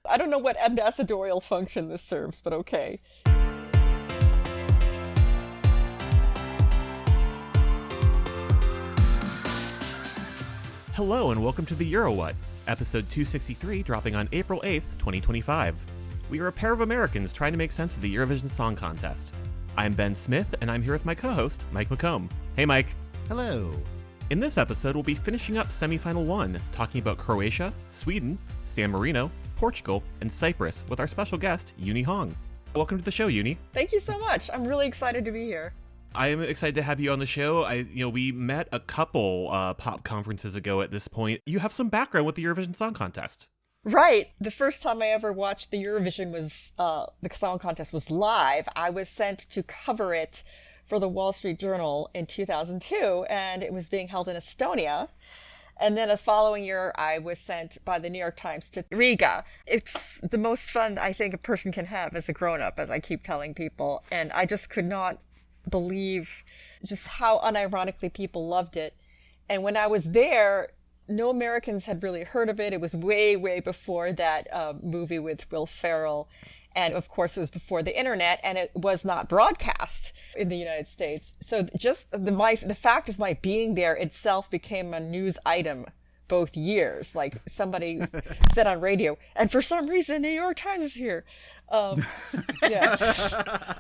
I don't know what ambassadorial function this serves, but okay. Hello and welcome to the EuroWhat, episode 263, dropping on April 8th, 2025. We are a pair of Americans trying to make sense of the Eurovision Song Contest. I'm Ben Smith, and I'm here with my co-host, Mike McComb. Hey, Mike. Hello. In this episode, we'll be finishing up semifinal 1, talking about Croatia, Sweden, San Marino, Portugal, and Cyprus with our special guest, Euny Hong. Welcome to the show, Euny. Thank you so much. I'm really excited to be here. I am excited to have you on the show. We met a couple pop conferences ago at this point. You have some background with the Eurovision Song Contest. Right. The first time I ever watched the Eurovision was, the Song Contest was live. I was sent to cover it for the Wall Street Journal in 2002, and it was being held in Estonia. And then the following year, I was sent by the New York Times to Riga. It's the most fun I think a person can have as a grown-up, as I keep telling people. And I just could not believe just how unironically people loved it. And when I was there, no Americans had really heard of it. It was way, way before that movie with Will Ferrell. And of course, it was before the internet, and it was not broadcast in the United States. So just the fact of my being there itself became a news item both years. Like somebody said on radio, and for some reason, New York Times is here. Yeah.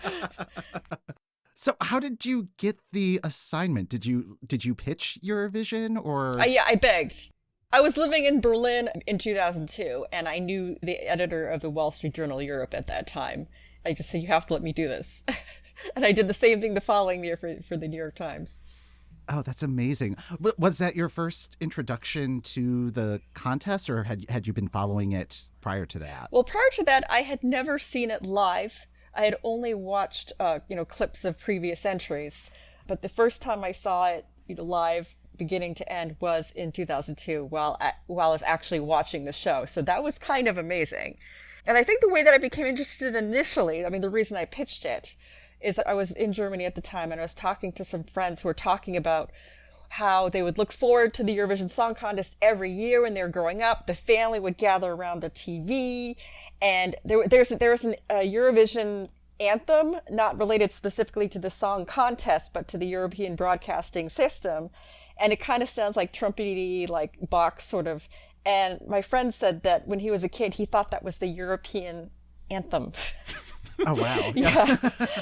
So how did you get the assignment? Did you pitch Eurovision or? Yeah, I begged. I was living in Berlin in 2002, and I knew the editor of the Wall Street Journal Europe at that time. I just said, you have to let me do this. And I did the same thing the following year for the New York Times. Oh, that's amazing. Was that your first introduction to the contest, or had you been following it prior to that? Well, prior to that, I had never seen it live. I had only watched, clips of previous entries, but the first time I saw it, live, beginning to end, was in 2002 while I was actually watching the show. So that was kind of amazing. And I think the way that I became interested initially, the reason I pitched it, is I was in Germany at the time, and I was talking to some friends who were talking about how they would look forward to the Eurovision Song Contest every year when they were growing up. The family would gather around the TV, and there's a Eurovision anthem, not related specifically to the song contest, but to the European broadcasting system. And it kind of sounds like trumpety, like Bach sort of. And my friend said that when he was a kid, he thought that was the European anthem. Oh, wow. Yeah.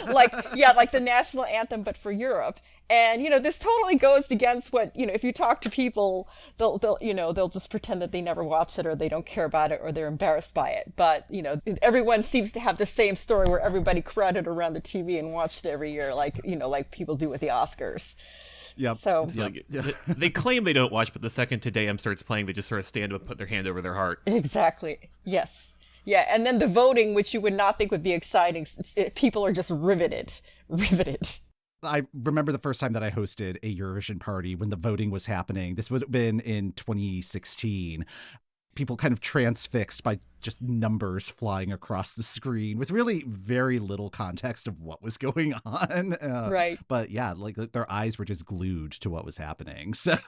like the national anthem, but for Europe. And, this totally goes against what, if you talk to people, they'll just pretend that they never watched it, or they don't care about it, or they're embarrassed by it. But, everyone seems to have the same story where everybody crowded around the TV and watched it every year, like people do with the Oscars. Yep. So they claim they don't watch, but the second Today M starts playing, they just sort of stand up and put their hand over their heart. Exactly. Yes. Yeah, and then the voting, which you would not think would be exciting, people are just riveted. I remember the first time that I hosted a Eurovision party when the voting was happening. This would have been in 2016. People kind of transfixed by just numbers flying across the screen with really very little context of what was going on. Right. But yeah, like their eyes were just glued to what was happening. So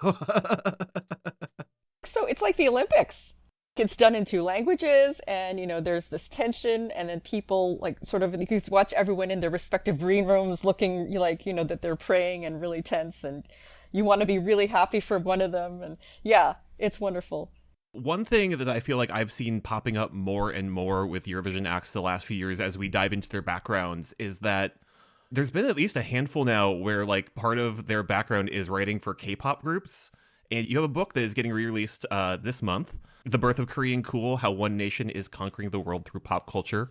it's like the Olympics. It's done in 2 languages, and there's this tension, and then people you watch everyone in their respective green rooms looking like that they're praying and really tense, and you want to be really happy for one of them, and yeah, it's wonderful. One thing that I feel like I've seen popping up more and more with Eurovision acts the last few years as we dive into their backgrounds is that there's been at least a handful now where part of their background is writing for K-pop groups. And you have a book that is getting re-released this month, The Birth of Korean Cool, How One Nation is Conquering the World Through Pop Culture.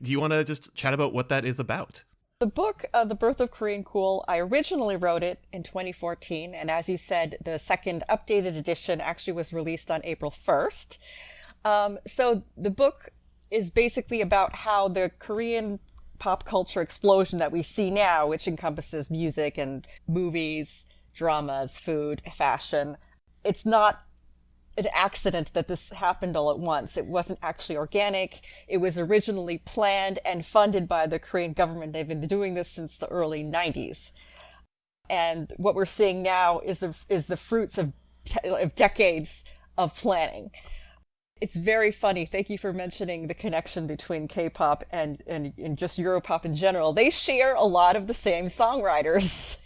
Do you want to just chat about what that is about? The book, The Birth of Korean Cool, I originally wrote it in 2014. And as you said, the second updated edition actually was released on April 1st. So the book is basically about how the Korean pop culture explosion that we see now, which encompasses music and movies, dramas, food, fashion. It's not an accident that this happened all at once. It wasn't actually organic. It was originally planned and funded by the Korean government. They've been doing this since the early 90s. And what we're seeing now is the fruits of decades of planning. It's very funny. Thank you for mentioning the connection between K-pop and just Europop in general. They share a lot of the same songwriters.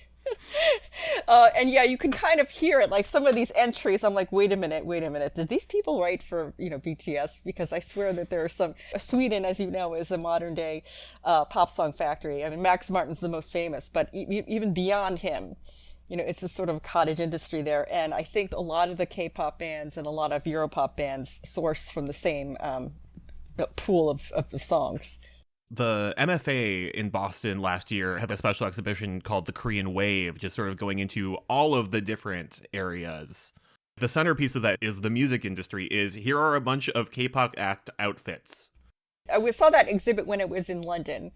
And yeah, you can kind of hear it. Like some of these entries, I'm like, wait a minute. Did these people write for, BTS? Because I swear that there are some... Sweden, as you know, is a modern day pop song factory. I mean, Max Martin's the most famous, but even beyond him, it's a sort of cottage industry there. And I think a lot of the K-pop bands and a lot of Europop bands source from the same pool of songs. The MFA in Boston last year had a special exhibition called The Korean Wave, just sort of going into all of the different areas. The centerpiece of that is the music industry, here are a bunch of K-pop act outfits. I saw that exhibit when it was in London.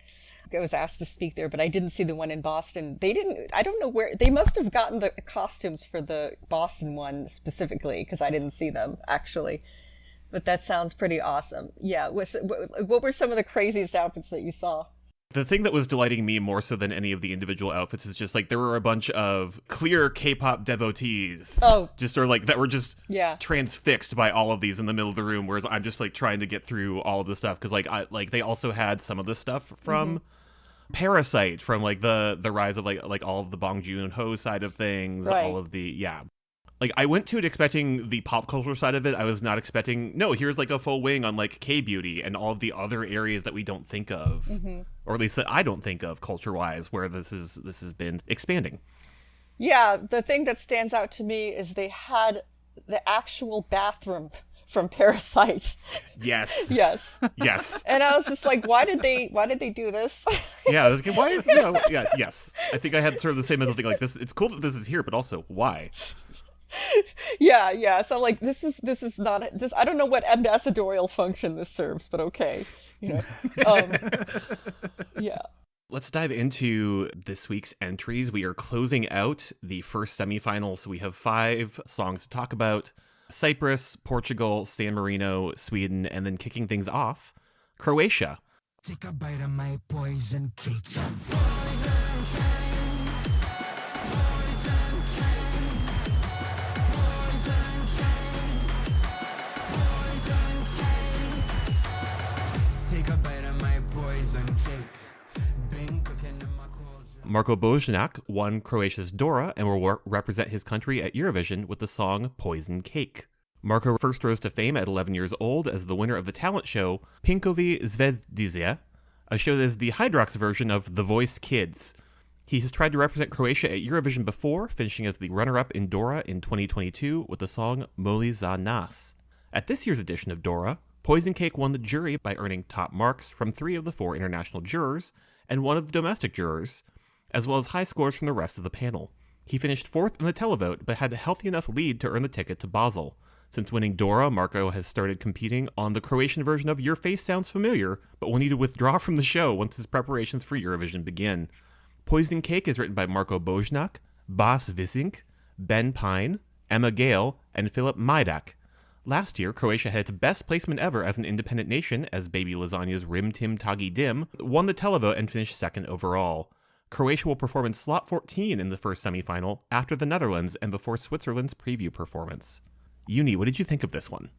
I was asked to speak there, but I didn't see the one in Boston. I don't know where, they must have gotten the costumes for the Boston one specifically, because I didn't see them, actually. But that sounds pretty awesome. Yeah, what were some of the craziest outfits that you saw? The thing that was delighting me more so than any of the individual outfits is just like there were a bunch of clear K-pop devotees. Oh. Just sort of like that were just transfixed by all of these in the middle of the room, whereas I'm just like trying to get through all of the stuff because like they also had some of the stuff from Parasite, from like the rise of like all of the Bong Joon-ho side of things, right. All of the Like, I went to it expecting the pop culture side of it. I was not expecting, no, here's like a full wing on like K-beauty and all of the other areas that we don't think of, or at least that I don't think of culture-wise, where this has been expanding. Yeah, the thing that stands out to me is they had the actual bathroom from Parasite. Yes. Yes. Yes. And I was just like, why did they do this? Yeah, I was like, why is, yes. I think I had sort of the same mental thing, like this, it's cool that this is here, but also, why? Yeah. So like, this is not this. I don't know what ambassadorial function this serves, but okay, yeah. Let's dive into this week's entries. We are closing out the first semifinal, so we have 5 songs to talk about: Cyprus, Portugal, San Marino, Sweden, and then kicking things off, Croatia. Take a bite of my poison cake. Marko Bošnjak won Croatia's Dora and will represent his country at Eurovision with the song Poison Cake. Marko first rose to fame at 11 years old as the winner of the talent show Pinkovi Zvezdice, a show that is the Hydrox version of The Voice Kids. He has tried to represent Croatia at Eurovision before, finishing as the runner-up in Dora in 2022 with the song Moli za nas. At this year's edition of Dora, Poison Cake won the jury by earning top marks from 3 of the 4 international jurors and 1 of the domestic jurors, as well as high scores from the rest of the panel. He finished 4th in the televote, but had a healthy enough lead to earn the ticket to Basel. Since winning Dora, Marko has started competing on the Croatian version of Your Face Sounds Familiar, but will need to withdraw from the show once his preparations for Eurovision begin. Poison Cake is written by Marko Bošnjak, Bas Visink, Ben Pine, Emma Gale, and Filip Majdak. Last year, Croatia had its best placement ever as an independent nation, as Baby Lasagna's Rim Tim Tagi Dim won the televote and finished 2nd overall. Croatia will perform in slot 14 in the first semifinal, after the Netherlands and before Switzerland's preview performance. Euny, what did you think of this one?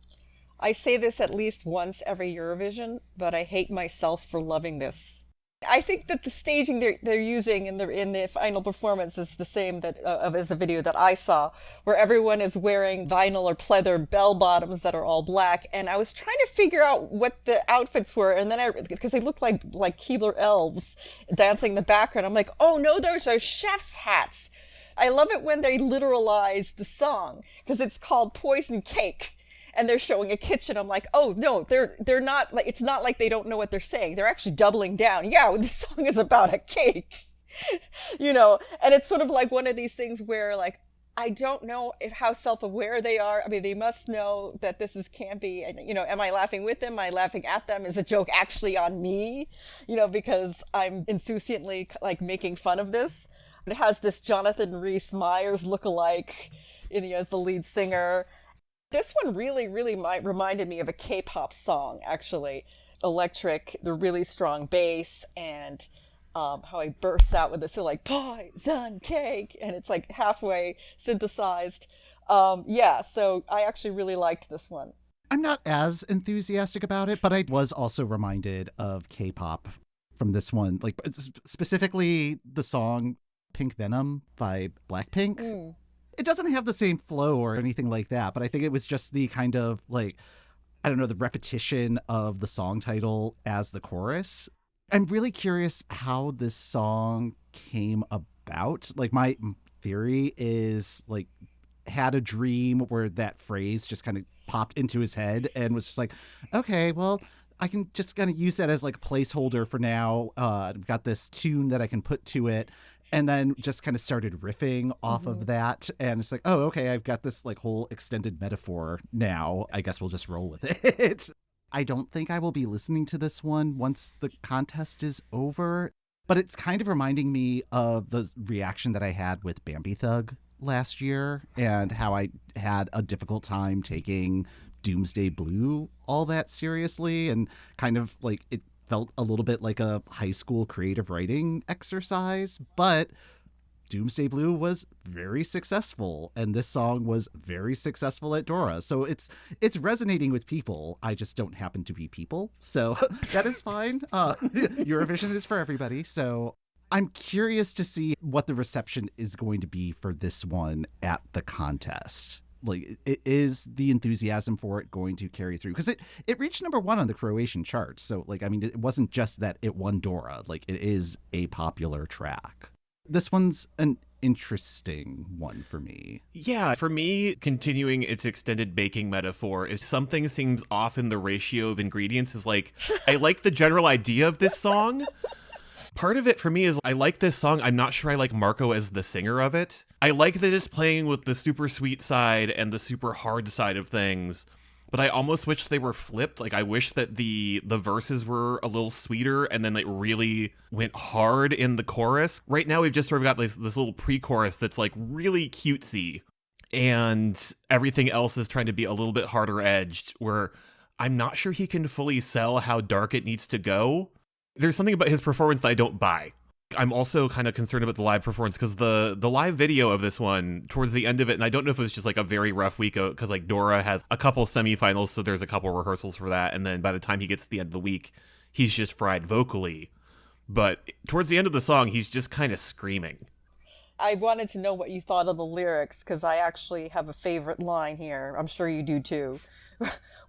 I say this at least once every Eurovision, but I hate myself for loving this. I think that the staging they're using in the final performance is the same as the video that I saw, where everyone is wearing vinyl or pleather bell bottoms that are all black. And I was trying to figure out what the outfits were, and then because they look like Keebler elves dancing in the background, I'm like, oh no, those are chef's hats. I love it when they literalize the song because it's called Poison Cake. And they're showing a kitchen. I'm like, oh no, they're not like, it's not like they don't know what they're saying. They're actually doubling down. Yeah, the song is about a cake, and it's sort of like one of these things where like, I don't know how self-aware they are. I mean, they must know that this is campy. And, am I laughing with them? Am I laughing at them? Is the joke actually on me? Because I'm insouciantly like making fun of this. It has this Jonathan Rhys-Meyers lookalike, as the lead singer. This one really, really reminded me of a K-pop song, actually. Electric, the really strong bass, and how he bursts out with this like, poison cake, and it's like halfway synthesized. So I actually really liked this one. I'm not as enthusiastic about it, but I was also reminded of K-pop from this one, like specifically the song Pink Venom by Blackpink. It doesn't have the same flow or anything like that, but I think it was just the kind of like, I don't know, the repetition of the song title as the chorus. I'm really curious how this song came about. Like, my theory is like, had a dream where that phrase just kind of popped into his head and was just like, okay, well, I can just kind of use that as like a placeholder for now. I've got this tune that I can put to it. And then just kind of started riffing off of that. And it's like, oh, okay, I've got this like whole extended metaphor now. I guess we'll just roll with it. I don't think I will be listening to this one once the contest is over. But it's kind of reminding me of the reaction that I had with Bambi Thug last year and how I had a difficult time taking Doomsday Blue all that seriously, and kind of like it felt a little bit like a high school creative writing exercise. But Doomsday Blue was very successful, and this song was very successful at Dora. So it's resonating with people. I just don't happen to be people, so that is fine. Eurovision is for everybody, so I'm curious to see what the reception is going to be for this one at the contest. Like, is the enthusiasm for it going to carry through? Because it reached #1 on the Croatian charts. So, like, I mean, it wasn't just that it won Dora. Like, it is a popular track. This one's an interesting one for me. Yeah, for me, continuing its extended baking metaphor is something seems off in the ratio of ingredients. Is like, I like the general idea of this song. Part of it for me is I like this song. I'm not sure I like Marko as the singer of it. I like that it's playing with the super sweet side and the super hard side of things, but I almost wish they were flipped. Like, I wish that the verses were a little sweeter and then it really went hard in the chorus. Right now we've just sort of got this little pre-chorus that's like really cutesy, and everything else is trying to be a little bit harder edged, where I'm not sure he can fully sell how dark it needs to go. There's something about his performance that I don't buy. I'm also kind of concerned about the live performance, because the live video of this one, towards the end of it, and I don't know if it was just like a very rough week, because like Dora has a couple semifinals, so there's a couple rehearsals for that, and then by the time he gets to the end of the week, he's just fried vocally. But towards the end of the song, he's just kind of screaming. I wanted to know what you thought of the lyrics, because I actually have a favorite line here. I'm sure you do too.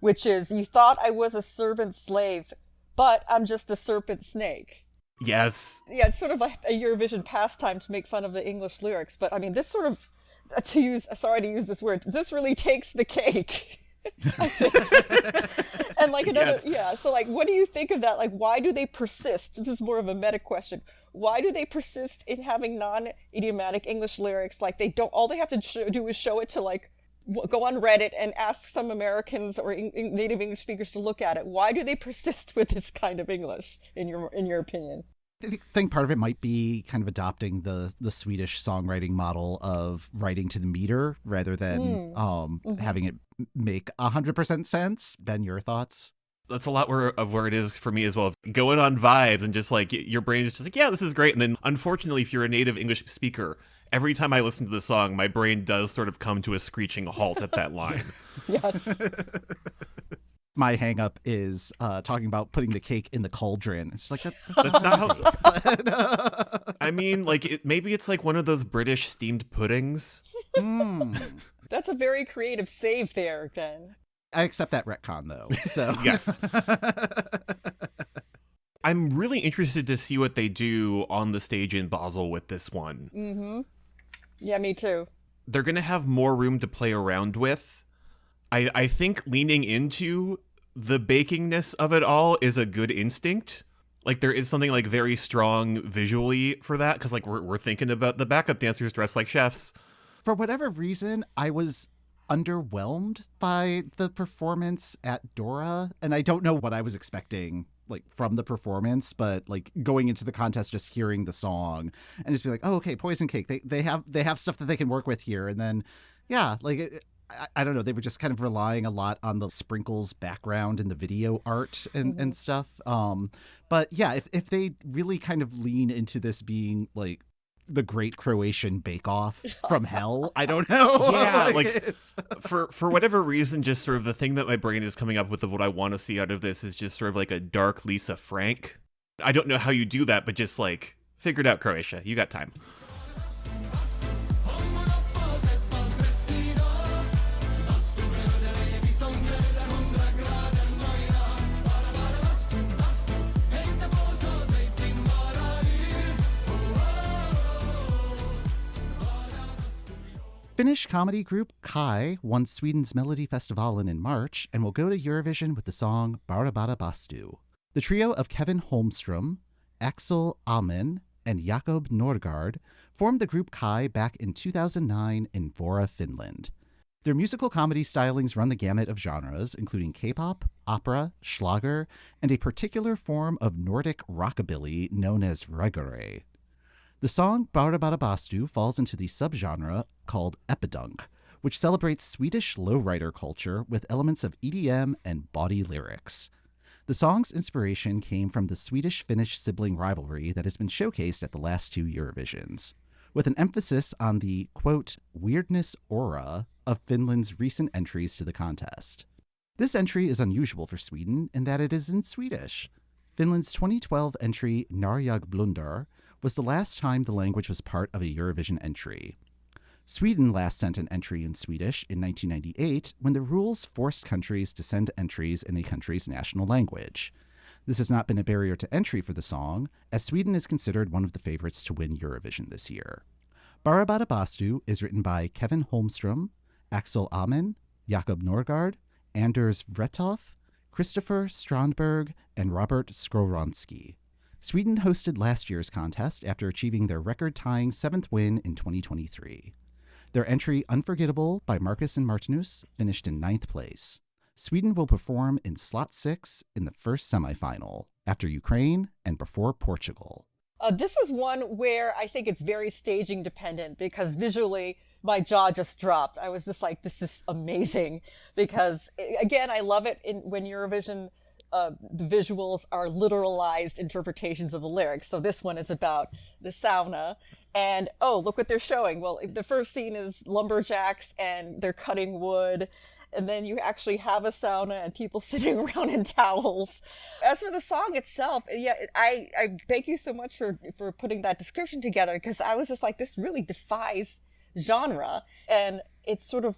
Which is, "You thought I was a servant slave, but I'm just a serpent snake." Yes. Yeah, it's sort of like a Eurovision pastime to make fun of the English lyrics, but I mean, this sort of, sorry to use this word, this really takes the cake. And like another, Yes. yeah, so like, what do you think of that? Like, why do they persist? This is more of a meta question. Why do they persist in having non-idiomatic English lyrics? Like, all they have to do is show it to like, go on Reddit and ask some Americans or native English speakers to look at it. Why do they persist with this kind of English, in your opinion? I think part of it might be kind of adopting the Swedish songwriting model of writing to the meter rather than having it make 100% sense. Ben, your thoughts? That's a lot of where it is for me as well. Going on vibes and just like, your brain is just like, yeah, this is great. And then unfortunately, if you're a native English speaker, every time I listen to the song, my brain does sort of come to a screeching halt at that line. Yes. My hang up is talking about putting the cake in the cauldron. It's like, that's not how... I mean, like, maybe it's like one of those British steamed puddings. That's a very creative save there, Ben. I accept that retcon, though. So Yes. I'm really interested to see what they do on the stage in Basel with this one. Mm-hmm. Yeah, me too. They're going to have more room to play around with. I think leaning into the bakingness of it all is a good instinct. Like, there is something like very strong visually for that, because like we're thinking about the backup dancers dressed like chefs. For whatever reason, I was underwhelmed by the performance at Dora, and I don't know what I was expecting like from the performance, but like going into the contest, just hearing the song and just be like, oh, okay, Poison Cake, they have stuff that they can work with here. And then yeah, like I don't know, they were just kind of relying a lot on the sprinkles background and the video art and stuff. But yeah, if they really kind of lean into this being like the Great Croatian Bake Off from hell. I don't know. Yeah, for whatever reason, just sort of the thing that my brain is coming up with of what I want to see out of this is just sort of like a dark Lisa Frank. I don't know how you do that, but just like figure it out, Croatia. You got time. Finnish comedy group Kai won Sweden's Melodifestivalen in March and will go to Eurovision with the song Bara Bastu. The trio of Kevin Holmström, Axel Amen, and Jakob Norgard formed the group Kai back in 2009 in Vora, Finland. Their musical comedy stylings run the gamut of genres, including K-pop, opera, Schlager, and a particular form of Nordic rockabilly known as reggae. The song Bara Bastu falls into the subgenre called epidunk, which celebrates Swedish lowrider culture with elements of EDM and bawdy lyrics. The song's inspiration came from the Swedish-Finnish sibling rivalry that has been showcased at the last two Eurovisions, with an emphasis on the, quote, weirdness aura of Finland's recent entries to the contest. This entry is unusual for Sweden in that it is in Swedish. Finland's 2012 entry När jag blundar was the last time the language was part of a Eurovision entry. Sweden last sent an entry in Swedish in 1998 when the rules forced countries to send entries in a country's national language. This has not been a barrier to entry for the song, as Sweden is considered one of the favorites to win Eurovision this year. Bara Bastu is written by Kevin Holmström, Axel Amen, Jakob Norgard, Anders Wretoff, Christopher Strandberg, and Robert Skowronski. Sweden hosted last year's contest after achieving their record-tying 7th win in 2023. Their entry Unforgettable by Marcus and Martinus finished in 9th place. Sweden will perform in slot 6 in the first semifinal, after Ukraine and before Portugal. This is one where I think it's very staging dependent because visually my jaw just dropped. I was just like, this is amazing because, again, I love it when Eurovision, the visuals are literalized interpretations of the lyrics. So this one is about the sauna and, oh, look what they're showing. Well, the first scene is lumberjacks and they're cutting wood. And then you actually have a sauna and people sitting around in towels. As for the song itself, yeah, I thank you so much for putting that description together because I was just like, this really defies genre. And it's sort of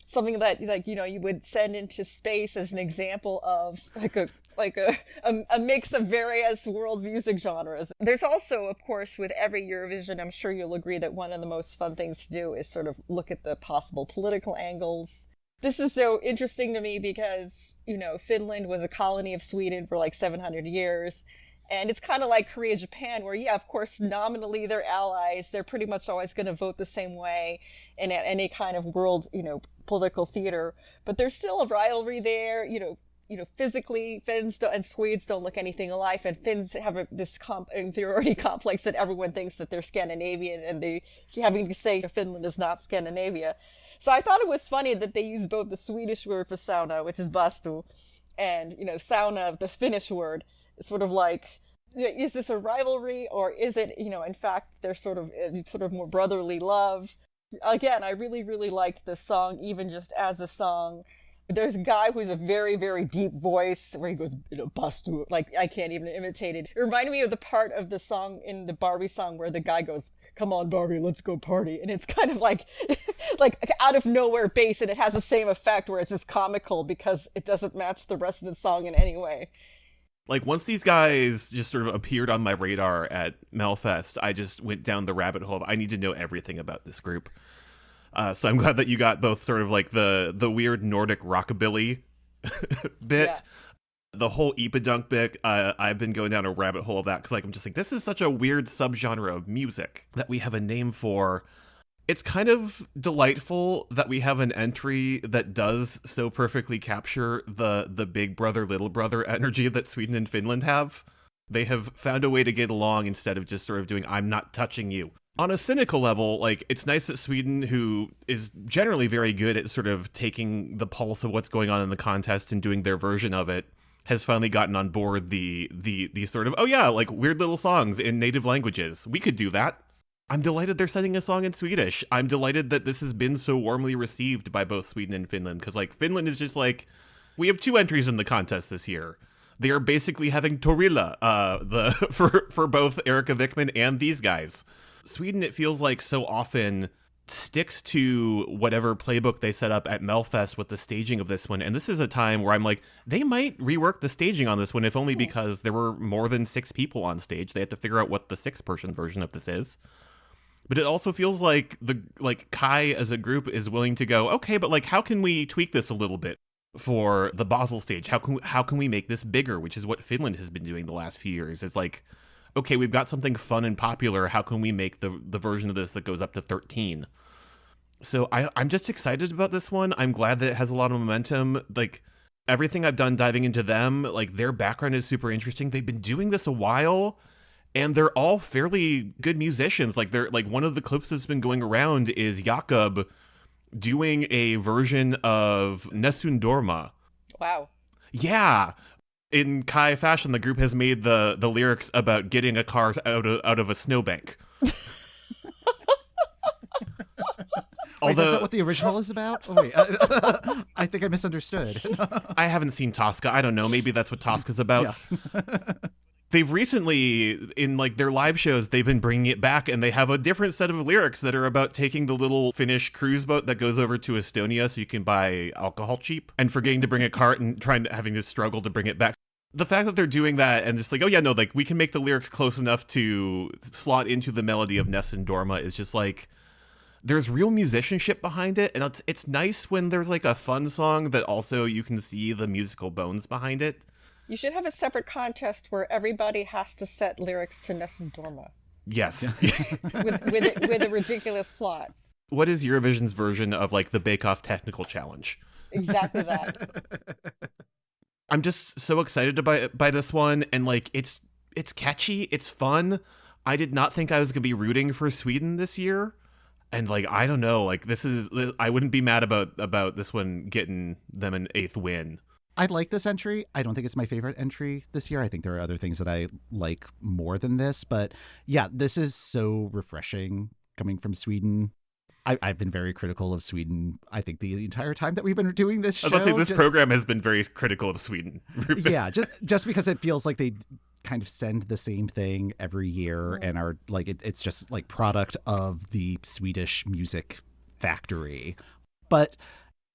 something that, like, you know, you would send into space as an example of like a mix of various world music genres. There's also, of course, with every Eurovision, I'm sure you'll agree that one of the most fun things to do is sort of look at the possible political angles. This is so interesting to me because, you know, Finland was a colony of Sweden for like 700 years. And it's kind of like Korea, Japan, where, yeah, of course, nominally they're allies. They're pretty much always going to vote the same way in any kind of world, you know, political theater. But there's still a rivalry there. You know, physically, Finns and Swedes don't look anything alike. And Finns have this inferiority complex that everyone thinks that they're Scandinavian. And they having to say Finland is not Scandinavia. So I thought it was funny that they used both the Swedish word for sauna, which is bastu, and, you know, sauna, the Finnish word. It's sort of like, is this a rivalry or is it, you know, in fact, they're sort of more brotherly love. Again, I really, really liked this song, even just as a song. There's a guy who has a very, very deep voice where he goes, you know, bastu, like I can't even imitate it. It reminded me of the part of the song in the Barbie song where the guy goes, come on, Barbie, let's go party. And it's kind of like, like out of nowhere bass, and it has the same effect where it's just comical because it doesn't match the rest of the song in any way. Like, once these guys just sort of appeared on my radar at Melfest, I just went down the rabbit hole of, I need to know everything about this group. So I'm glad that you got both sort of like the weird Nordic rockabilly bit, Yeah. the whole Epidunk bit. I've been going down a rabbit hole of that because, like, I'm just like, this is such a weird subgenre of music that we have a name for. It's kind of delightful that we have an entry that does so perfectly capture the big brother, little brother energy that Sweden and Finland have. They have found a way to get along instead of just sort of doing, I'm not touching you. On a cynical level, like, it's nice that Sweden, who is generally very good at sort of taking the pulse of what's going on in the contest and doing their version of it, has finally gotten on board the sort of, oh yeah, like weird little songs in native languages. We could do that. I'm delighted they're sending a song in Swedish. I'm delighted that this has been so warmly received by both Sweden and Finland, because like Finland is just like, we have 2 entries in the contest this year. They are basically having Torilla for both Erika Wickman and these guys. Sweden, it feels like so often sticks to whatever playbook they set up at Melfest with the staging of this one. And this is a time where I'm like, they might rework the staging on this one, if only because there were more than 6 people on stage. They had to figure out what the 6-person version of this is. But it also feels like Kai as a group is willing to go, okay, but like, how can we tweak this a little bit for the Basel stage? How can we make this bigger? Which is what Finland has been doing the last few years. It's like, okay, we've got something fun and popular. How can we make the version of this that goes up to 13? So I'm just excited about this one. I'm glad that it has a lot of momentum. Like, everything I've done diving into them, like, their background is super interesting. They've been doing this a while, and they're all fairly good musicians. Like, they're like, one of the clips that's been going around is Jakob doing a version of Nessun Dorma. Wow. Yeah. In Kai fashion, the group has made the lyrics about getting a car out of a snowbank. Wait, is that what the original is about? Oh, wait, I think I misunderstood. I haven't seen Tosca. I don't know. Maybe that's what Tosca's about. Yeah. They've recently, in like their live shows, they've been bringing it back, and they have a different set of lyrics that are about taking the little Finnish cruise boat that goes over to Estonia so you can buy alcohol cheap, and forgetting to bring a cart and having to struggle to bring it back. The fact that they're doing that and just like, oh yeah, no, like we can make the lyrics close enough to slot into the melody of Nessun Dorma is just like, there's real musicianship behind it, and it's nice when there's like a fun song that also you can see the musical bones behind it. You should have a separate contest where everybody has to set lyrics to Nessun Dorma. Yes. with a ridiculous plot. What is Eurovision's version of like the Bake Off technical challenge? Exactly that. I'm just so excited by this one, and like it's catchy, it's fun. I did not think I was gonna be rooting for Sweden this year. And like, I don't know, like I wouldn't be mad about this one getting them an 8th win. I like this entry. I don't think it's my favorite entry this year. I think there are other things that I like more than this. But yeah, this is so refreshing coming from Sweden. I've been very critical of Sweden, I think, the entire time that we've been doing this show. I was about to say, this program has been very critical of Sweden. Yeah, just because it feels like they kind of send the same thing every year and are like, it's just like product of the Swedish music factory. But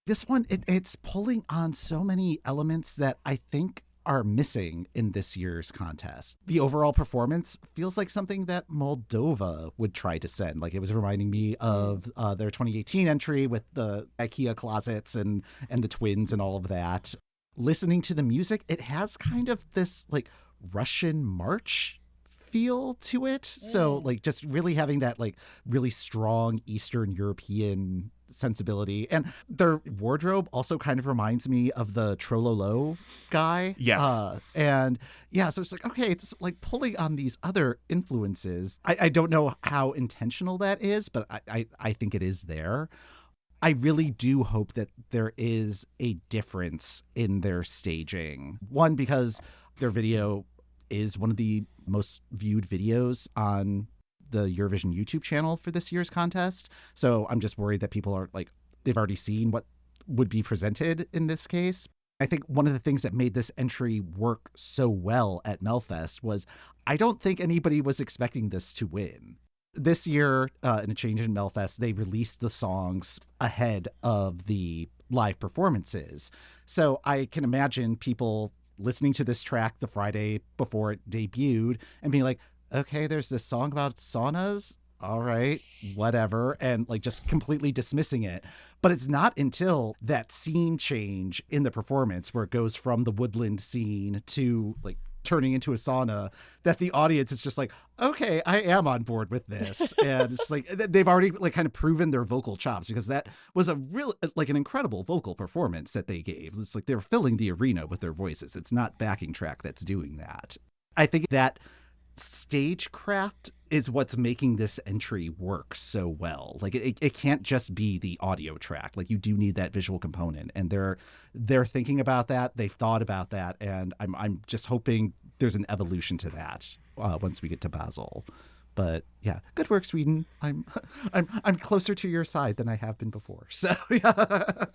this one, it's pulling on so many elements that I think are missing in this year's contest. The overall performance feels like something that Moldova would try to send. Like, it was reminding me of their 2018 entry with the IKEA closets and the twins and all of that. Listening to the music, it has kind of this like Russian march feel to it. So like just really having that like really strong Eastern European sensibility. And their wardrobe also kind of reminds me of the Trololo guy. Yes. And yeah, so it's like, okay, it's like pulling on these other influences. I don't know how intentional that is, but I think it is there. I really do hope that there is a difference in their staging. One, because their video is one of the most viewed videos on the Eurovision YouTube channel for this year's contest. So I'm just worried that people are like, they've already seen what would be presented in this case. I think one of the things that made this entry work so well at Melfest was I don't think anybody was expecting this to win. This year, in a change in Melfest, they released the songs ahead of the live performances. So I can imagine people listening to this track the Friday before it debuted and being like, okay, there's this song about saunas. All right, whatever. And like just completely dismissing it. But it's not until that scene change in the performance where it goes from the woodland scene to like turning into a sauna that the audience is just like, okay, I am on board with this. And it's like they've already like kind of proven their vocal chops, because that was a real like an incredible vocal performance that they gave. It's like they're filling the arena with their voices. It's not backing track that's doing that. I think that stagecraft is what's making this entry work so well. Like it can't just be the audio track. Like you do need that visual component, and they're thinking about that. They've thought about that, and I'm just hoping there's an evolution to that once we get to Basel. But yeah, good work, Sweden. I'm closer to your side than I have been before. So yeah.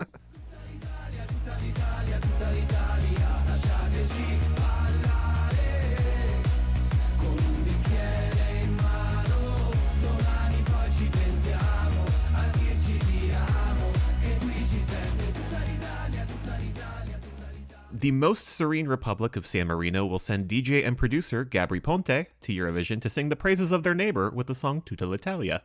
The most serene Republic of San Marino will send DJ and producer Gabry Ponte to Eurovision to sing the praises of their neighbor with the song Tutta l'Italia.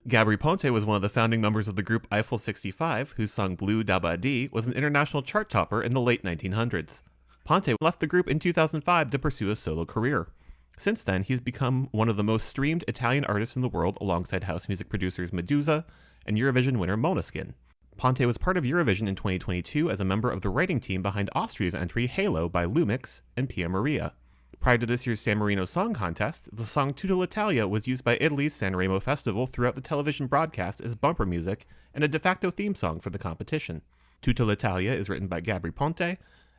Gabry Ponte was one of the founding members of the group Eiffel 65, whose song Blue da Badi was an international chart topper in the late 1900s. Ponte left the group in 2005 to pursue a solo career. Since then, he's become one of the most streamed Italian artists in the world alongside house music producers Medusa and Eurovision winner Måneskin. Ponte was part of Eurovision in 2022 as a member of the writing team behind Austria's entry Halo by Lumix and Pia Maria. Prior to this year's San Marino Song Contest, the song Tutta l'Italia was used by Italy's Sanremo Festival throughout the television broadcast as bumper music and a de facto theme song for the competition. Tutta l'Italia is written by Gabry Ponte,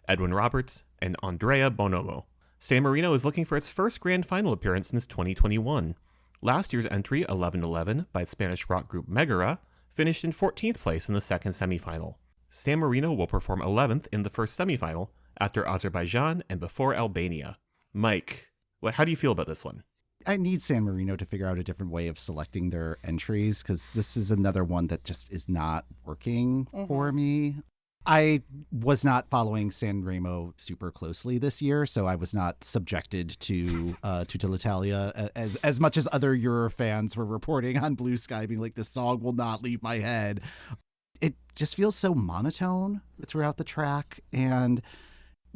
Edwin Roberts, and Andrea Bonomo. San Marino is looking for its first grand final appearance since 2021. Last year's entry, 1111, by Spanish rock group Megara, finished in 14th place in the second semifinal. San Marino will perform 11th in the first semifinal after Azerbaijan and before Albania. Mike, how do you feel about this one? I need San Marino to figure out a different way of selecting their entries, because this is another one that just is not working for me. I was not following San Remo super closely this year, so I was not subjected to Tutta l'Italia as much as other Euro fans were reporting on Blue Sky, being like, this song will not leave my head. It just feels so monotone throughout the track, and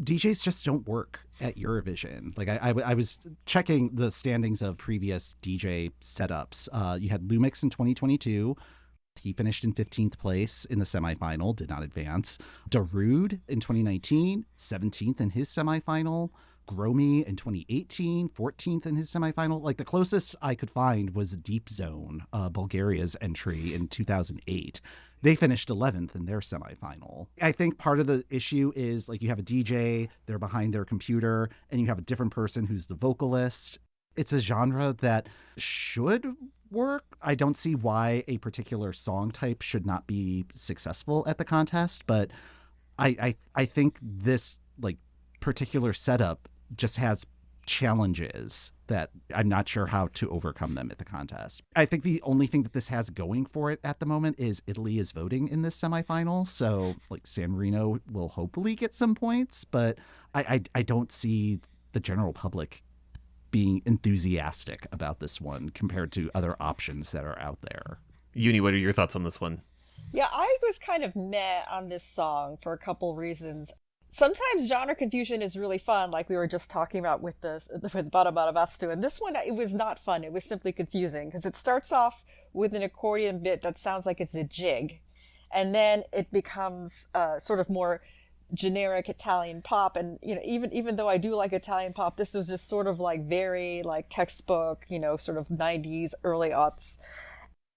DJs just don't work at Eurovision. Like I was checking the standings of previous DJ setups. You had Lumix in 2022. He finished in 15th place in the semifinal, did not advance. Darude in 2019, 17th in his semifinal. Gromi in 2018, 14th in his semifinal. Like the closest I could find was Deep Zone, Bulgaria's entry in 2008. They finished 11th in their semifinal. I think part of the issue is like you have a DJ, they're behind their computer, and you have a different person who's the vocalist. It's a genre that should work. I don't see why a particular song type should not be successful at the contest, but I think this like particular setup just has challenges that I'm not sure how to overcome them at the contest. I think the only thing that this has going for it at the moment is Italy is voting in this semifinal, so like San Marino will hopefully get some points, but I don't see the general public being enthusiastic about this one compared to other options that are out there. Euny, what are your thoughts on this one? Yeah, I was kind of meh on this song for a couple reasons. Sometimes genre confusion is really fun, like we were just talking about with Bara Bastu. And this one, it was not fun. It was simply confusing because it starts off with an accordion bit that sounds like it's a jig. And then it becomes sort of more generic Italian pop. And, you know, even though I do like Italian pop, this was just sort of like very like textbook, you know, sort of 90s, early aughts.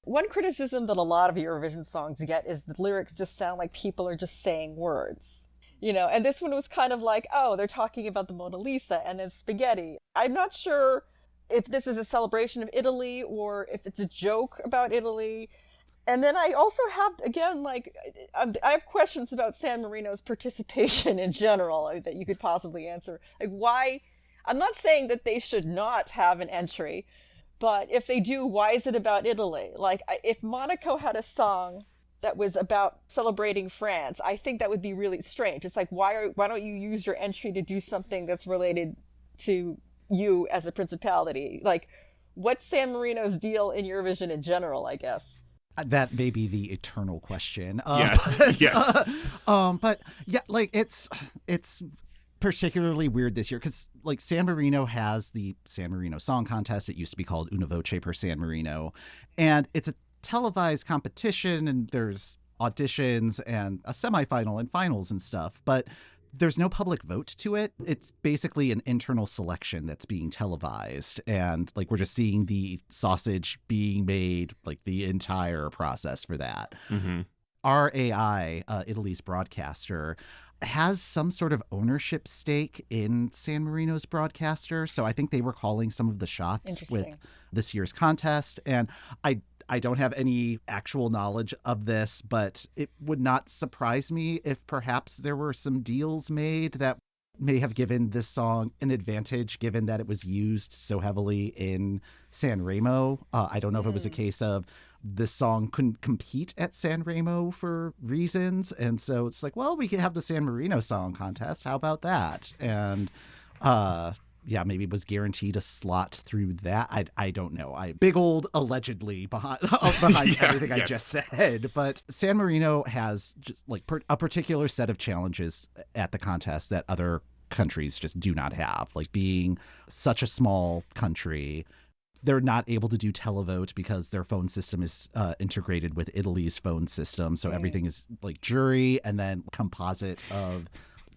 One criticism that a lot of Eurovision songs get is the lyrics just sound like people are just saying words. You know, and this one was kind of like, oh, they're talking about the Mona Lisa and then spaghetti. I'm not sure if this is a celebration of Italy or if it's a joke about Italy. And then I also have, again, like, I have questions about San Marino's participation in general that you could possibly answer. Like, why? I'm not saying that they should not have an entry, but if they do, why is it about Italy? Like, if Monaco had a song that was about celebrating France, I think that would be really strange. It's like, why don't you use your entry to do something that's related to you as a principality? Like, what's San Marino's deal in Eurovision in general, I guess? That may be the eternal question. Yes. Yes. But yeah, like it's particularly weird this year because like San Marino has the San Marino Song Contest. It used to be called Una Voce per San Marino, and it's a televised competition, and there's auditions and a semifinal and finals and stuff, but there's no public vote to it. It's basically an internal selection that's being televised, and like we're just seeing the sausage being made, like the entire process for that. RAI, Italy's broadcaster, has some sort of ownership stake in San Marino's broadcaster. So I think they were calling some of the shots with this year's contest. And I don't have any actual knowledge of this, but it would not surprise me if perhaps there were some deals made that may have given this song an advantage, given that it was used so heavily in San Remo. I don't know if it was a case of this song couldn't compete at San Remo for reasons. And so it's like, well, we can have the San Marino Song Contest. How about that? And yeah, maybe it was guaranteed a slot through that. I don't know. Big old allegedly behind everything I just said. But San Marino has just like a particular set of challenges at the contest that other countries just do not have. Like being such a small country, they're not able to do televote because their phone system is integrated with Italy's phone system. So everything is like jury and then composite of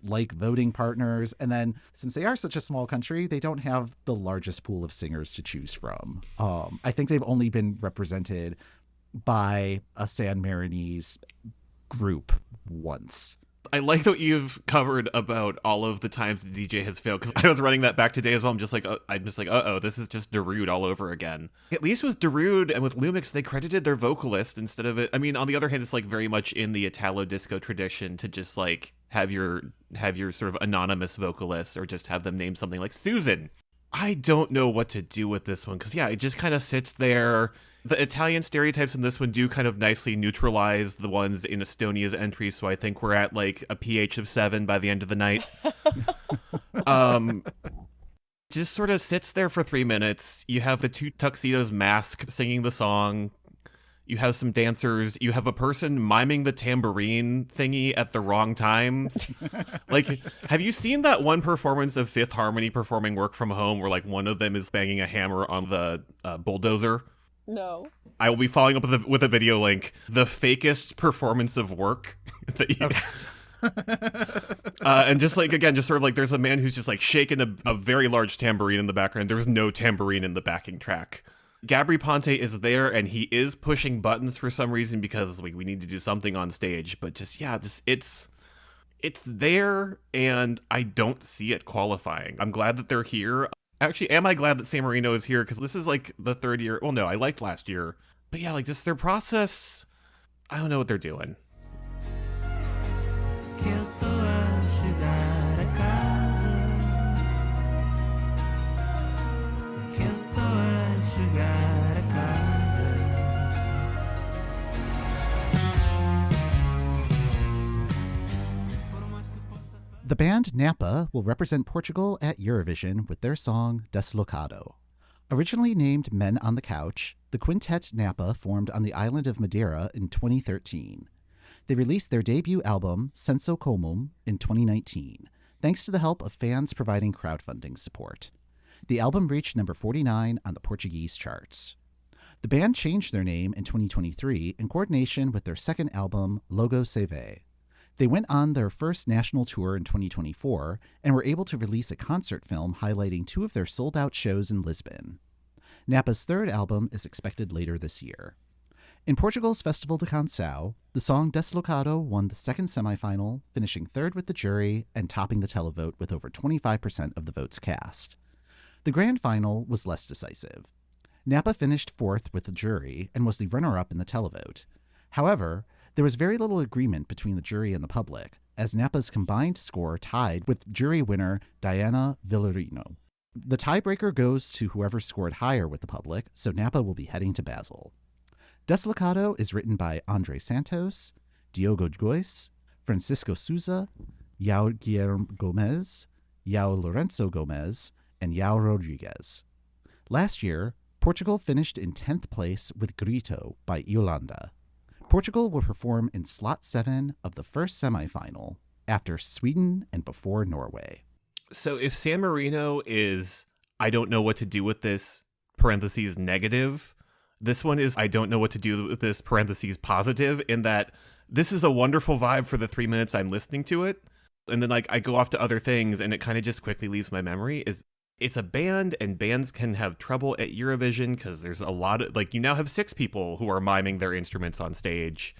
like voting partners. And then since they are such a small country, they don't have the largest pool of singers to choose from. I think they've only been represented by a San Marinese group once. I like what you've covered about all of the times the DJ has failed, because I was running that back today as well. I'm just like, this is just Darude all over again. At least with Darude and with Lumix, they credited their vocalist instead of it. I mean, on the other hand, it's like very much in the Italo disco tradition to just like have your sort of anonymous vocalist, or just have them name something like Susan. I don't know what to do with this one, because it just kind of sits there. The Italian stereotypes in this one do kind of nicely neutralize the ones in Estonia's entry, so I think we're at like a pH of 7 by the end of the night. Just sort of sits there for 3 minutes. You have the two tuxedos mask singing the song. You have some dancers. You have a person miming the tambourine thingy at the wrong times. Like, have you seen that one performance of Fifth Harmony performing Work From Home where like one of them is banging a hammer on the bulldozer? No. I will be following up with a video link. The fakest performance of Work that you... and just like, again, just sort of like there's a man who's just like shaking a very large tambourine in the background. There's no tambourine in the backing track. Gabry Ponte is there, and he is pushing buttons for some reason because like we need to do something on stage. But it's there, and I don't see it qualifying. I'm glad that they're here. Actually, am I glad that San Marino is here? Because this is like the third year. Well, no, I liked last year. But yeah, like just their process, I don't know what they're doing. The band NAPA will represent Portugal at Eurovision with their song Deslocado. Originally named Men on the Couch, the quintet NAPA formed on the island of Madeira in 2013. They released their debut album, Senso Comum, in 2019, thanks to the help of fans providing crowdfunding support. The album reached number 49 on the Portuguese charts. The band changed their name in 2023 in coordination with their second album, Logo Se Ve. They went on their first national tour in 2024 and were able to release a concert film highlighting two of their sold-out shows in Lisbon. NAPA's third album is expected later this year. In Portugal's Festival de Canção, the song Deslocado won the second semifinal, finishing third with the jury and topping the televote with over 25% of the votes cast. The grand final was less decisive. NAPA finished fourth with the jury and was the runner-up in the televote. However, there was very little agreement between the jury and the public, as NAPA's combined score tied with jury winner Diana Villarino. The tiebreaker goes to whoever scored higher with the public, so NAPA will be heading to Basel. Deslocado is written by Andre Santos, Diogo Gois, Francisco Souza, Yao Guilherme Gomez, Yao Lorenzo Gomez, and Yao Rodriguez. Last year, Portugal finished in 10th place with Grito by Yolanda. Portugal will perform in slot 7 of the first semifinal, after Sweden and before Norway. So if San Marino is, I don't know what to do with this, parentheses negative, this one is, I don't know what to do with this, parentheses positive, in that this is a wonderful vibe for the 3 minutes I'm listening to it. And then like I go off to other things and it kind of just quickly leaves my memory. It's a band, and bands can have trouble at Eurovision because there's a lot of, like, you now have 6 people who are miming their instruments on stage.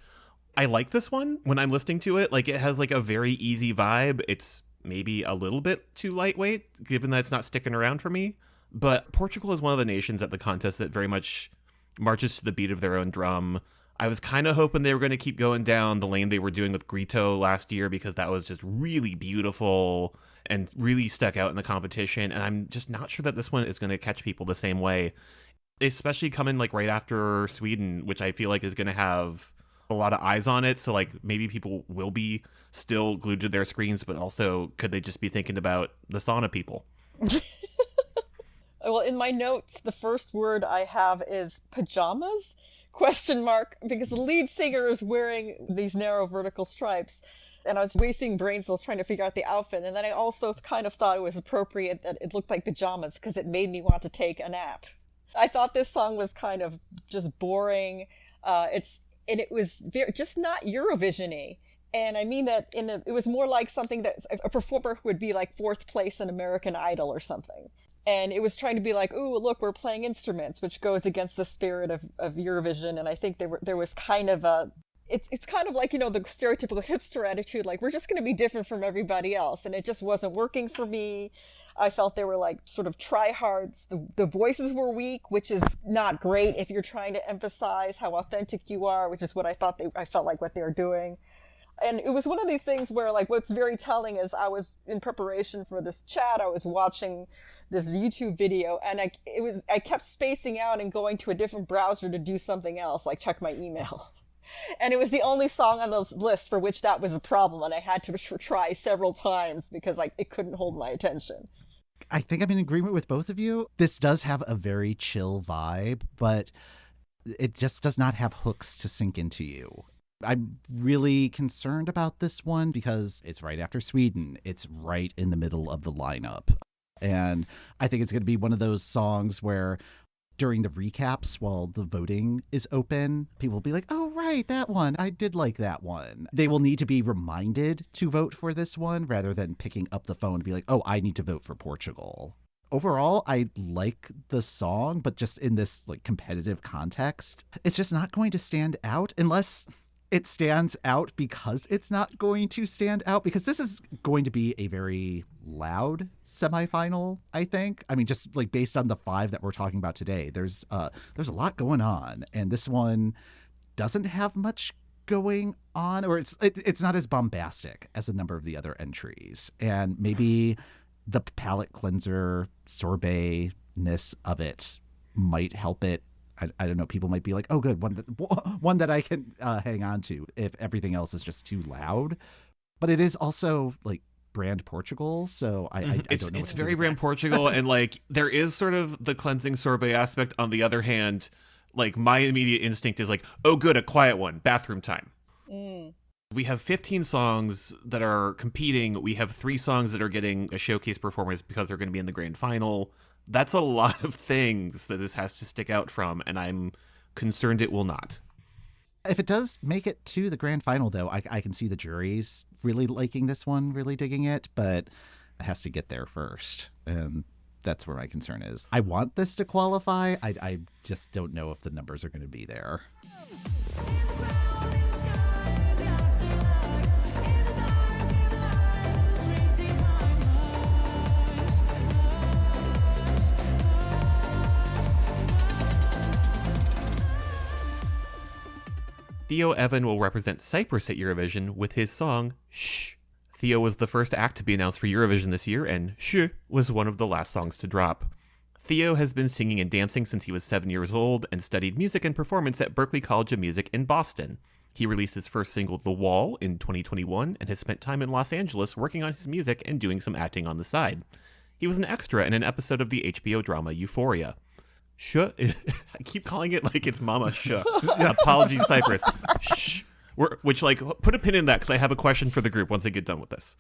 I like this one when I'm listening to it. Like, it has like a very easy vibe. It's maybe a little bit too lightweight, given that it's not sticking around for me. But Portugal is one of the nations at the contest that very much marches to the beat of their own drum. I was kind of hoping they were going to keep going down the lane they were doing with Grito last year, because that was just really beautiful and really stuck out in the competition. And I'm just not sure that this one is going to catch people the same way, especially coming like right after Sweden, which I feel like is going to have a lot of eyes on it. So like maybe people will be still glued to their screens, but also could they just be thinking about the sauna people? Well, in my notes, the first word I have is pajamas? ? Because the lead singer is wearing these narrow vertical stripes. And I was wasting brain cells trying to figure out the outfit. And then I also kind of thought it was appropriate that it looked like pajamas because it made me want to take a nap. I thought this song was kind of just boring. It was just not Eurovision-y. And I mean that it was more like something that a performer who would be like fourth place in American Idol or something. And it was trying to be like, ooh, look, we're playing instruments, which goes against the spirit of Eurovision. And I think there was kind of it's kind of like, the stereotypical hipster attitude, like, we're just going to be different from everybody else. And it just wasn't working for me. I felt they were like sort of tryhards. The voices were weak, which is not great if you're trying to emphasize how authentic you are, which is what I felt like what they were doing. And it was one of these things where, like, what's very telling is I was in preparation for this chat, I was watching this YouTube video, and I kept spacing out and going to a different browser to do something else, like check my email. And it was the only song on the list for which that was a problem, and I had to try several times because it couldn't hold my attention. I think I'm in agreement with both of you. This does have a very chill vibe, but it just does not have hooks to sink into you. I'm really concerned about this one because it's right after Sweden. It's right in the middle of the lineup. And I think it's going to be one of those songs where during the recaps while the voting is open, people will be like, oh, right, that one. I did like that one. They will need to be reminded to vote for this one rather than picking up the phone and be like, oh, I need to vote for Portugal. Overall, I like the song, but just in this like competitive context, it's just not going to stand out unless it stands out because it's not going to stand out, because this is going to be a very loud semifinal, I think. I mean, just like based on the 5 that we're talking about today, there's a lot going on, and this one doesn't have much going on, or it's not as bombastic as a number of the other entries. And maybe the palate cleanser sorbet-ness of it might help it. I don't know, people might be like, oh, good, one that I can hang on to if everything else is just too loud. But it is also like brand Portugal, so I don't know. It's very brand Portugal, and like there is sort of the cleansing sorbet aspect. On the other hand, like my immediate instinct is like, oh, good, a quiet one, bathroom time. We have 15 songs that are competing. We have 3 songs that are getting a showcase performance because they're going to be in the grand final. That's a lot of things that this has to stick out from, and I'm concerned it will not. If it does make it to the grand final, though, I can see the juries really liking this one, really digging it, but it has to get there first. And that's where my concern is. I want this to qualify. I just don't know if the numbers are going to be there. Theo Evan will represent Cyprus at Eurovision with his song, Shh. Theo was the first act to be announced for Eurovision this year, and Shh was one of the last songs to drop. Theo has been singing and dancing since he was 7 years old and studied music and performance at Berklee College of Music in Boston. He released his first single, The Wall, in 2021 and has spent time in Los Angeles working on his music and doing some acting on the side. He was an extra in an episode of the HBO drama Euphoria. Shh. I keep calling it like it's Mama Shh. Apologies, Cyprus. Shh. Which, like, put a pin in that because I have a question for the group once I get done with this.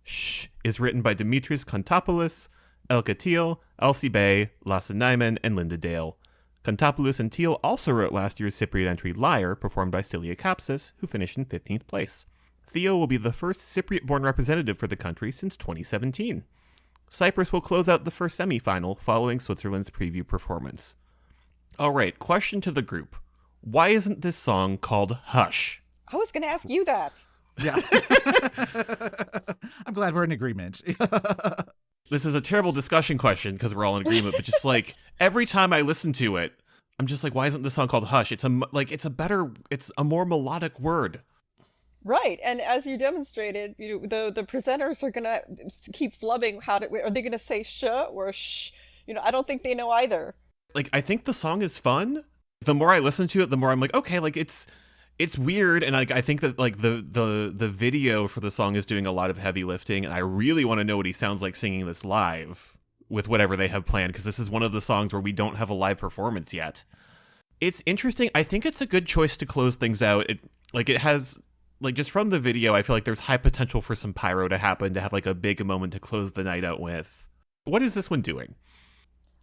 Shh is written by Dimitris Kontopoulos, Elka Teal, Elsie Bay, Lasse Nyman, and Linda Dale. Kontopoulos and Teal also wrote last year's Cypriot entry Liar, performed by Celia Kapsis, who finished in 15th place. Theo will be the first Cypriot-born representative for the country since 2017. Cyprus will close out the first semi-final following Switzerland's preview performance. All right, question to the group. Why isn't this song called Hush? I was going to ask you that. Yeah. I'm glad we're in agreement. This is a terrible discussion question because we're all in agreement, but just like every time I listen to it, I'm just like, why isn't this song called Hush? It's a more melodic word. Right, and as you demonstrated, the presenters are gonna keep flubbing. Are they gonna say sh or sh? I don't think they know either. Like, I think the song is fun. The more I listen to it, the more I'm like, okay, like it's weird, and like I think that like the video for the song is doing a lot of heavy lifting, and I really want to know what he sounds like singing this live with whatever they have planned, because this is one of the songs where we don't have a live performance yet. It's interesting. I think it's a good choice to close things out. It has. Like, just from the video, I feel like there's high potential for some pyro to happen, to have, like, a big moment to close the night out with. What is this one doing?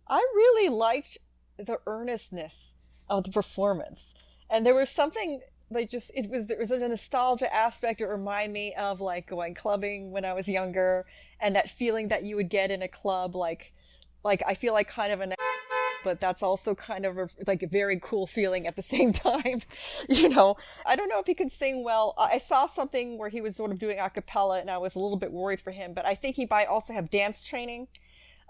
I really liked the earnestness of the performance. And there was something, like, there was a nostalgia aspect. It reminded me of, like, going clubbing when I was younger, and that feeling that you would get in a club, like I feel like kind of an... but that's also kind of a very cool feeling at the same time. I don't know if he could sing well. I saw something where he was sort of doing a cappella, and I was a little bit worried for him, but I think he might also have dance training.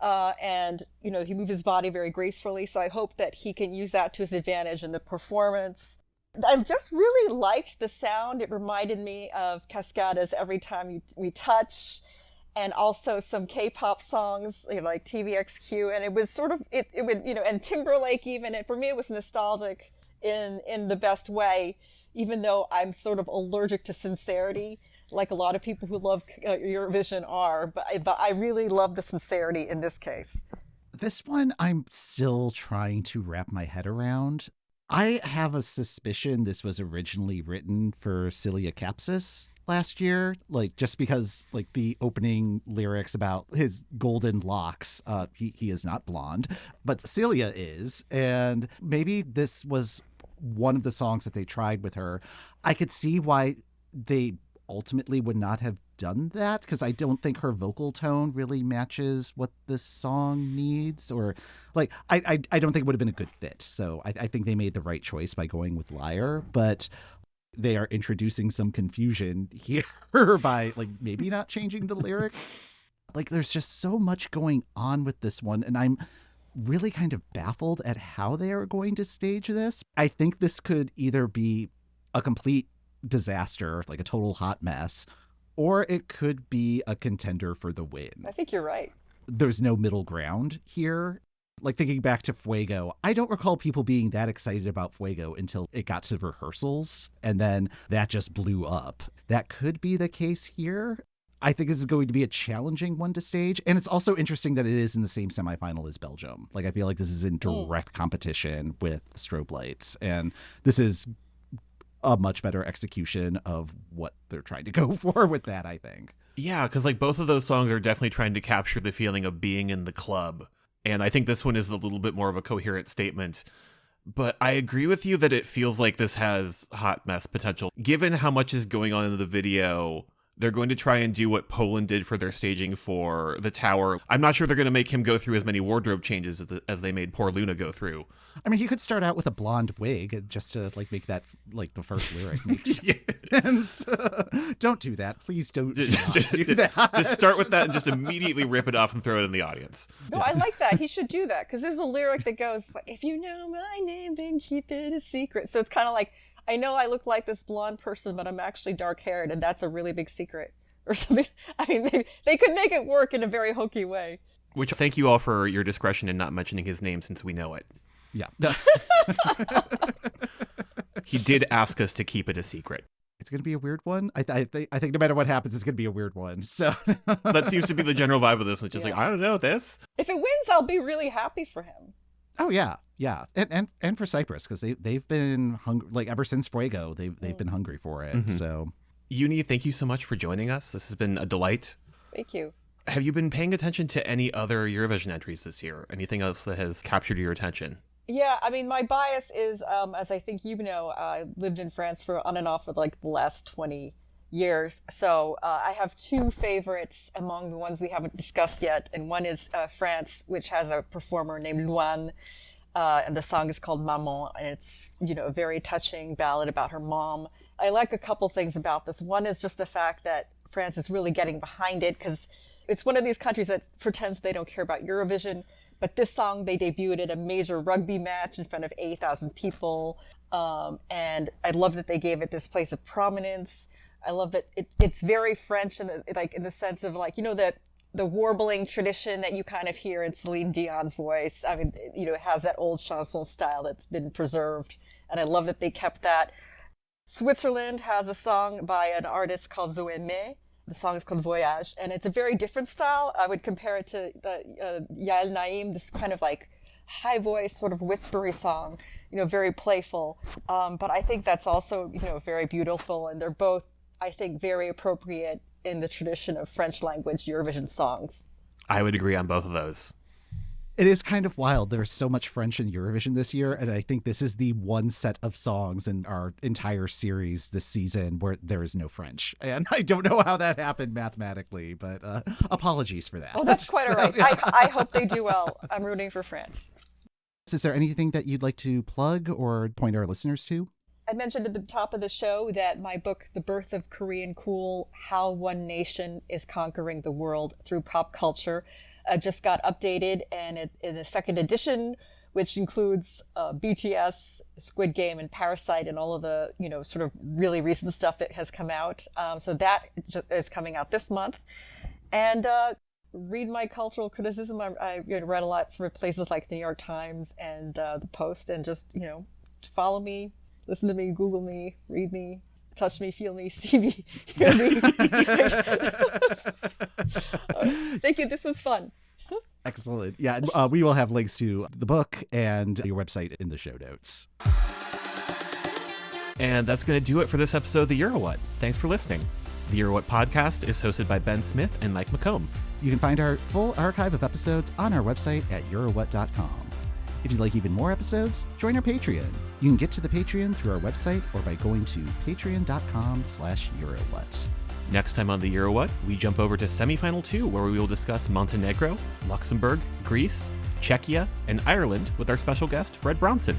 And he moved his body very gracefully, so I hope that he can use that to his advantage in the performance. I've just really liked the sound. It reminded me of Cascada's Every Time We Touch, and also some K-pop songs, like TVXQ, and it was sort of it would and Timberlake even. And for me, it was nostalgic in the best way, even though I'm sort of allergic to sincerity, like a lot of people who love Eurovision are. But I really love the sincerity in this case. This one, I'm still trying to wrap my head around. I have a suspicion this was originally written for Cilia Capsis last year, like just because like the opening lyrics about his golden locks, he is not blonde, but Celia is, and maybe this was one of the songs that they tried with her. I could see why they ultimately would not have done that, because I don't think her vocal tone really matches what this song needs, or like I don't think it would have been a good fit. So I think they made the right choice by going with Liar, but they are introducing some confusion here by like maybe not changing the lyric. Like there's just so much going on with this one, and I'm really kind of baffled at how they are going to stage this. I think this could either be a complete disaster, like a total hot mess, or it could be a contender for the win. I think you're right. There's no middle ground here. Like thinking back to Fuego, I don't recall people being that excited about Fuego until it got to rehearsals, and then that just blew up. That could be the case here. I think this is going to be a challenging one to stage, and it's also interesting that it is in the same semifinal as Belgium. Like I feel like this is in direct competition with Strobe Lights, and this is a much better execution of what they're trying to go for with that, I think. Yeah, because like both of those songs are definitely trying to capture the feeling of being in the club. And I think this one is a little bit more of a coherent statement. But I agree with you that it feels like this has hot mess potential. Given how much is going on in the video, they're going to try and do what Poland did for their staging for the Tower. I'm not sure they're going to make him go through as many wardrobe changes as they made poor Luna go through. I mean, he could start out with a blonde wig just to like make that like the first lyric makes sense. Don't do that. Please don't do that. Just start with that and just immediately rip it off and throw it in the audience. No, I like that. He should do that, because there's a lyric that goes, like, if you know my name, then keep it a secret. So it's kind of like, I know I look like this blonde person, but I'm actually dark-haired, and that's a really big secret. Or something. I mean, they could make it work in a very hokey way. Which, thank you all for your discretion in not mentioning his name, since we know it. Yeah. He did ask us to keep it a secret. It's going to be a weird one. I think no matter what happens, it's going to be a weird one. So that seems to be the general vibe of this one. Just like, I don't know this. If it wins, I'll be really happy for him. Oh yeah, and for Cyprus, because they've been hungry, like ever since Fuego. They've been hungry for it. Mm-hmm. So, Euny, thank you so much for joining us. This has been a delight. Thank you. Have you been paying attention to any other Eurovision entries this year? Anything else that has captured your attention? Yeah, I mean, my bias is, as I think you know, I lived in France on and off for like the last 20 years. So I have two favorites among the ones we haven't discussed yet. And one is France, which has a performer named Luan. And the song is called Maman. And it's, a very touching ballad about her mom. I like a couple things about this. One is just the fact that France is really getting behind it, because it's one of these countries that pretends they don't care about Eurovision. But this song, they debuted at a major rugby match in front of 80,000 people. And I love that they gave it this place of prominence. I love that it's very French, in the sense of the warbling tradition that you kind of hear in Celine Dion's voice. I mean, it has that old chanson style that's been preserved. And I love that they kept that. Switzerland has a song by an artist called Zoé May. The song is called Voyage, and it's a very different style. I would compare it to Yael Naim, this kind of high voice, sort of whispery song, very playful. But I think that's also, very beautiful, and they're both, I think, very appropriate in the tradition of French language Eurovision songs. I would agree on both of those. It is kind of wild. There's so much French in Eurovision this year, and I think this is the one set of songs in our entire series this season where there is no French. And I don't know how that happened mathematically, but apologies for that. Oh, that's quite all right. Yeah. I hope they do well. I'm rooting for France. Is there anything that you'd like to plug or point our listeners to? I mentioned at the top of the show that my book, The Birth of Korean Cool, How One Nation is Conquering the World Through Pop Culture, just got updated, and in the second edition, which includes BTS, Squid Game, and Parasite, and all of the sort of really recent stuff that has come out. So that is coming out this month. And read my cultural criticism. I read a lot from places like the New York Times and the Post, and just follow me, listen to me, Google me, read me, touch me, feel me, see me, hear me. Thank you. This was fun. Excellent. Yeah, we will have links to the book and your website in the show notes. And that's going to do it for this episode of the EuroWhat. Thanks for listening. The EuroWhat podcast is hosted by Ben Smith and Mike McComb. You can find our full archive of episodes on our website at EuroWhat.com. If you'd like even more episodes, join our Patreon. You can get to the Patreon through our website or by going to patreon.com/EuroWhat. Next time on the EuroWhat, we jump over to semifinal 2, where we will discuss Montenegro, Luxembourg, Greece, Czechia, and Ireland with our special guest, Fred Bronson.